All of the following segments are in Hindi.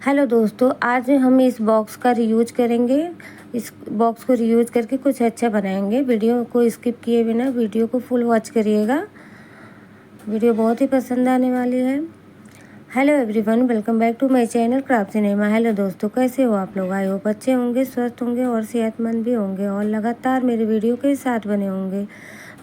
हेलो दोस्तों, आज हम इस बॉक्स का रीयूज करेंगे। इस बॉक्स को रीयूज करके कुछ अच्छा बनाएंगे। वीडियो को स्किप किए बिना वीडियो को फुल वॉच करिएगा। वीडियो बहुत ही पसंद आने वाली है। Hello everyone, welcome back to my channel craft cinema. Hello दोस्तों, कैसे हो आप लोग? आई होप अच्छे होंगे, स्वस्थ होंगे और सेहतमंद भी होंगे और लगातार मेरे वीडियो के साथ बने होंगे।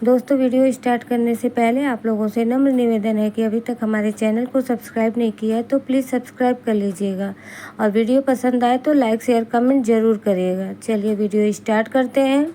दोस्तों, वीडियो स्टार्ट करने से पहले आप लोगों से नम्र निवेदन है कि अभी तक हमारे चैनल को सब्सक्राइब नहीं किया है तो प्लीज़ सब्सक्राइब कर लीजिएगा और वीडियो पसंद आए तो लाइक शेयर कमेंट ज़रूर करिएगा। चलिए वीडियो स्टार्ट करते हैं।